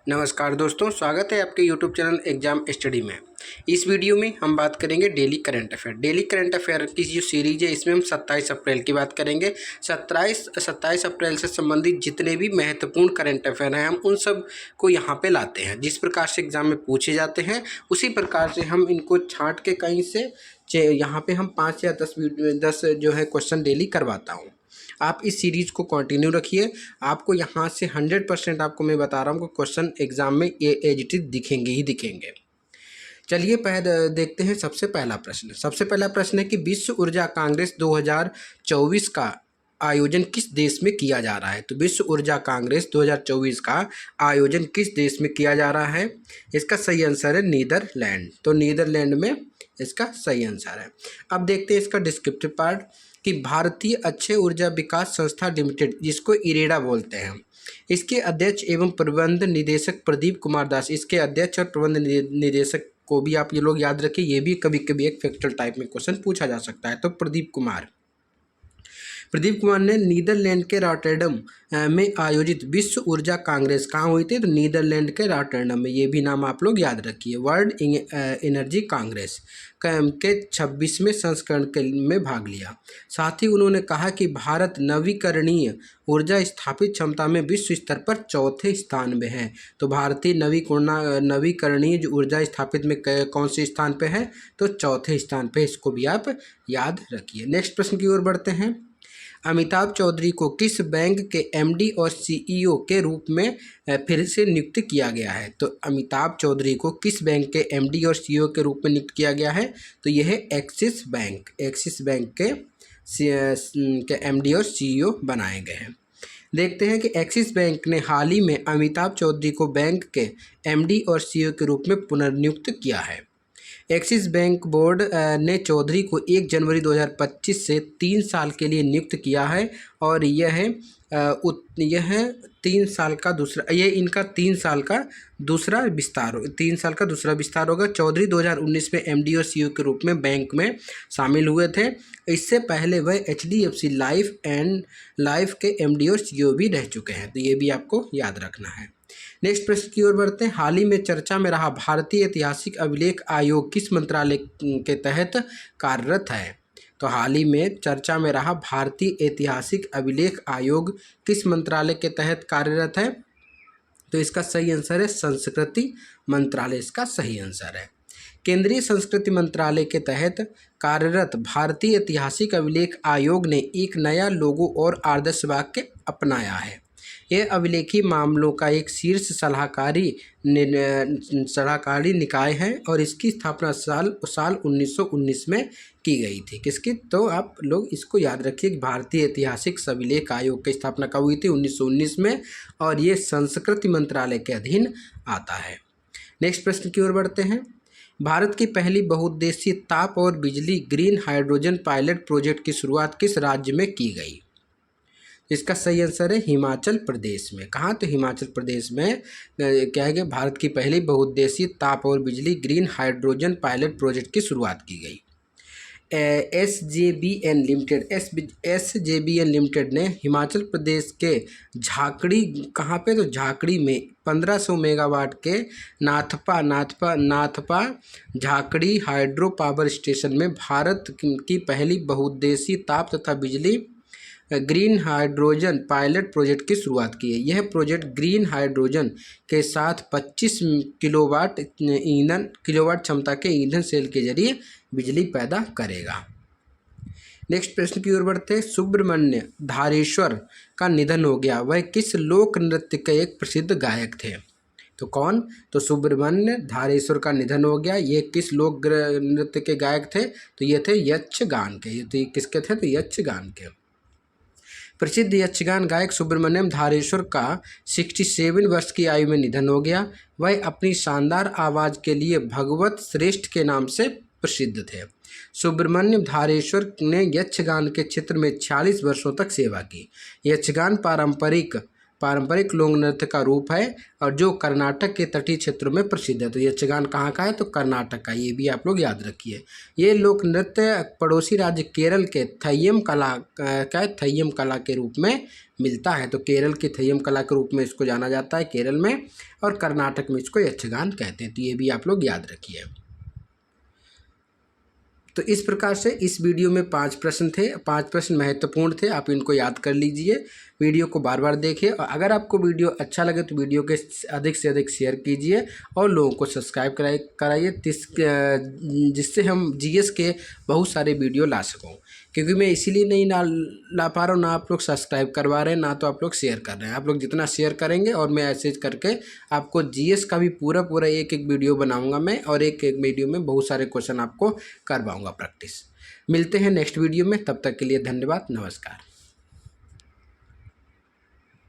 नमस्कार दोस्तों, स्वागत है आपके YouTube चैनल एग्जाम स्टडी में। इस वीडियो में हम बात करेंगे daily current affair. Daily current affair की जो सीरीज है इसमें हम 27 अप्रैल की बात करेंगे। 27 अप्रैल से संबंधित जितने भी महत्वपूर्ण करंट अफेयर हैं हम उन सब को यहाँ पे लाते हैं। जिस प्रकार से एग्जाम में पूछे जाते हैं उसी प्रकार से हम इनको छांट के कहीं से यहाँ पे हम 5 या 10 जो है क्वेश्चन डेली करवाता हूँ। आप इस सीरीज़ को कंटिन्यू रखिए। आपको यहाँ से 100% आपको मैं बता रहा हूँ कि क्वेश्चन एग्जाम में एज इट इज दिखेंगे ही दिखेंगे। चलिए पहले देखते हैं सबसे पहला प्रश्न है कि विश्व ऊर्जा कांग्रेस 2024 का आयोजन किस देश में किया जा रहा है। तो विश्व ऊर्जा कांग्रेस 2024 का आयोजन किस देश में किया जा रहा है। इसका सही आंसर है नीदरलैंड। तो नीदरलैंड में इसका सही आंसर है। अब देखते हैं इसका डिस्क्रिप्टिव पार्ट कि भारतीय अक्षय ऊर्जा विकास संस्था लिमिटेड, जिसको इरेडा बोलते हैं, इसके अध्यक्ष एवं प्रबंध निदेशक प्रदीप कुमार दास। इसके अध्यक्ष और प्रबंध निदेशक को भी आप ये लोग याद रखिए, ये भी कभी कभी एक फैक्चुअल टाइप में क्वेश्चन पूछा जा सकता है। तो प्रदीप कुमार ने नीदरलैंड के रॉटरडम में आयोजित विश्व ऊर्जा कांग्रेस कहाँ हुई थी। तो नीदरलैंड के रॉटरडम में, ये भी नाम आप लोग याद रखिए। वर्ल्ड एनर्जी कांग्रेस के 26वें संस्करण में भाग लिया। साथ ही उन्होंने कहा कि भारत नवीकरणीय ऊर्जा स्थापित क्षमता में विश्व स्तर पर चौथे स्थान में है। तो भारतीय नवीकरणीय जो ऊर्जा स्थापित में कौन से स्थान पे है। तो चौथे स्थान पे, इसको भी आप याद रखिए। नेक्स्ट प्रश्न की ओर बढ़ते हैं। अमिताभ चौधरी को किस बैंक के एमडी और सीईओ के रूप में फिर से नियुक्त किया गया है। तो अमिताभ चौधरी को किस बैंक के एमडी और सीईओ के रूप में नियुक्त किया गया है। तो यह है एक्सिस बैंक के एमडी और सीईओ बनाए गए हैं। देखते हैं कि एक्सिस बैंक ने हाल ही में अमिताभ चौधरी को बैंक के एमडी और सीईओ के रूप में पुनर्नियुक्त किया है। एक्सिस बैंक बोर्ड ने चौधरी को 1 जनवरी 2025 से 3 साल के लिए नियुक्त किया है और यह 3 साल का इनका 3 साल का दूसरा विस्तार होगा। चौधरी 2019 में एमडी और सीईओ के रूप में बैंक में शामिल हुए थे। इससे पहले वह HDFC लाइफ के एमडी और सीईओ भी रह चुके हैं। तो ये भी आपको याद रखना है। नेक्स्ट प्रश्न की ओर बढ़ते हैं। हाल ही में चर्चा में रहा भारतीय ऐतिहासिक अभिलेख आयोग किस मंत्रालय के तहत कार्यरत है। तो हाल ही में चर्चा में रहा भारतीय ऐतिहासिक अभिलेख आयोग किस मंत्रालय के तहत कार्यरत है। तो इसका सही आंसर है संस्कृति मंत्रालय, इसका सही आंसर है। केंद्रीय संस्कृति मंत्रालय के तहत कार्यरत भारतीय ऐतिहासिक अभिलेख आयोग ने एक नया लोगो और आदर्श वाक्य अपनाया है। यह अभिलेखी मामलों का एक शीर्ष सलाहकारी निकाय है और इसकी स्थापना साल 1919 में की गई थी। किसकी। तो आप लोग इसको याद रखिए कि भारतीय ऐतिहासिक अभिलेख आयोग की स्थापना कब हुई थी। 1919 में, और ये संस्कृति मंत्रालय के अधीन आता है। नेक्स्ट प्रश्न की ओर बढ़ते हैं। भारत की पहली बहुउद्देशीय ताप और बिजली ग्रीन हाइड्रोजन पायलट प्रोजेक्ट की शुरुआत किस राज्य में की गई। इसका सही आंसर है हिमाचल प्रदेश में। कहाँ। तो हिमाचल प्रदेश में क्या है कि भारत की पहली बहुउद्देशीय ताप और बिजली ग्रीन हाइड्रोजन पायलट प्रोजेक्ट की शुरुआत की गई। SJVN लिमिटेड ने हिमाचल प्रदेश के झाकड़ी, कहाँ पे। तो झाकड़ी में 1500 मेगावाट के Nathpa Jhakri hydro power station में भारत की पहली बहुउद्देशीय ताप तथा बिजली ग्रीन हाइड्रोजन पायलट प्रोजेक्ट की शुरुआत की है। यह प्रोजेक्ट ग्रीन हाइड्रोजन के साथ 25 किलोवाट क्षमता के ईंधन सेल के जरिए बिजली पैदा करेगा। नेक्स्ट प्रश्न की ओर बढ़ते हैं। सुब्रमण्य धारेश्वर का निधन हो गया। वह किस लोक नृत्य के एक प्रसिद्ध गायक थे। तो कौन। तो सुब्रमण्य धारेश्वर का निधन हो गया। ये किस लोक नृत्य के गायक थे। तो ये थे यक्षगान के। तो ये किसके थे। तो यक्षगान के। प्रसिद्ध यक्षगान गायक सुब्रमण्यम धारेश्वर का 67 वर्ष की आयु में निधन हो गया। वह अपनी शानदार आवाज़ के लिए भगवत श्रेष्ठ के नाम से प्रसिद्ध थे। सुब्रमण्यम धारेश्वर ने यक्षगान के क्षेत्र में 46 वर्षों तक सेवा की। यक्षगान पारंपरिक पारंपरिक लोक नृत्य का रूप है और जो कर्नाटक के तटीय क्षेत्रों में प्रसिद्ध है। तो यक्षगान कहाँ का है? तो कर्नाटक का, ये भी आप लोग याद रखिए। ये लोक नृत्य पड़ोसी राज्य केरल के थय्यम कला थय्यम कला के रूप में मिलता है। तो केरल की थय्यम कला के रूप में इसको जाना जाता है केरल में, और कर्नाटक में इसको यक्षगान कहते हैं। तो ये भी आप लोग याद रखिए। तो इस प्रकार से इस वीडियो में 5 प्रश्न थे, 5 प्रश्न महत्वपूर्ण थे, आप इनको याद कर लीजिए। वीडियो को बार बार देखिए, और अगर आपको वीडियो अच्छा लगे तो वीडियो के अधिक से अधिक शेयर कीजिए और लोगों को सब्सक्राइब कराइए, जिससे हम जीएस के बहुत सारे वीडियो ला सकूँ। क्योंकि मैं इसीलिए नहीं ला पा रहा हूँ, ना आप लोग सब्सक्राइब करवा रहे हैं, ना तो आप लोग शेयर कर रहे हैं। आप लोग जितना शेयर करेंगे और मैं ऐसे करके आपको जीएस का भी पूरा एक वीडियो बनाऊँगा मैं, और एक वीडियो में बहुत सारे क्वेश्चन आपको करवाऊँगा प्रैक्टिस। मिलते हैं नेक्स्ट वीडियो में, तब तक के लिए धन्यवाद, नमस्कार।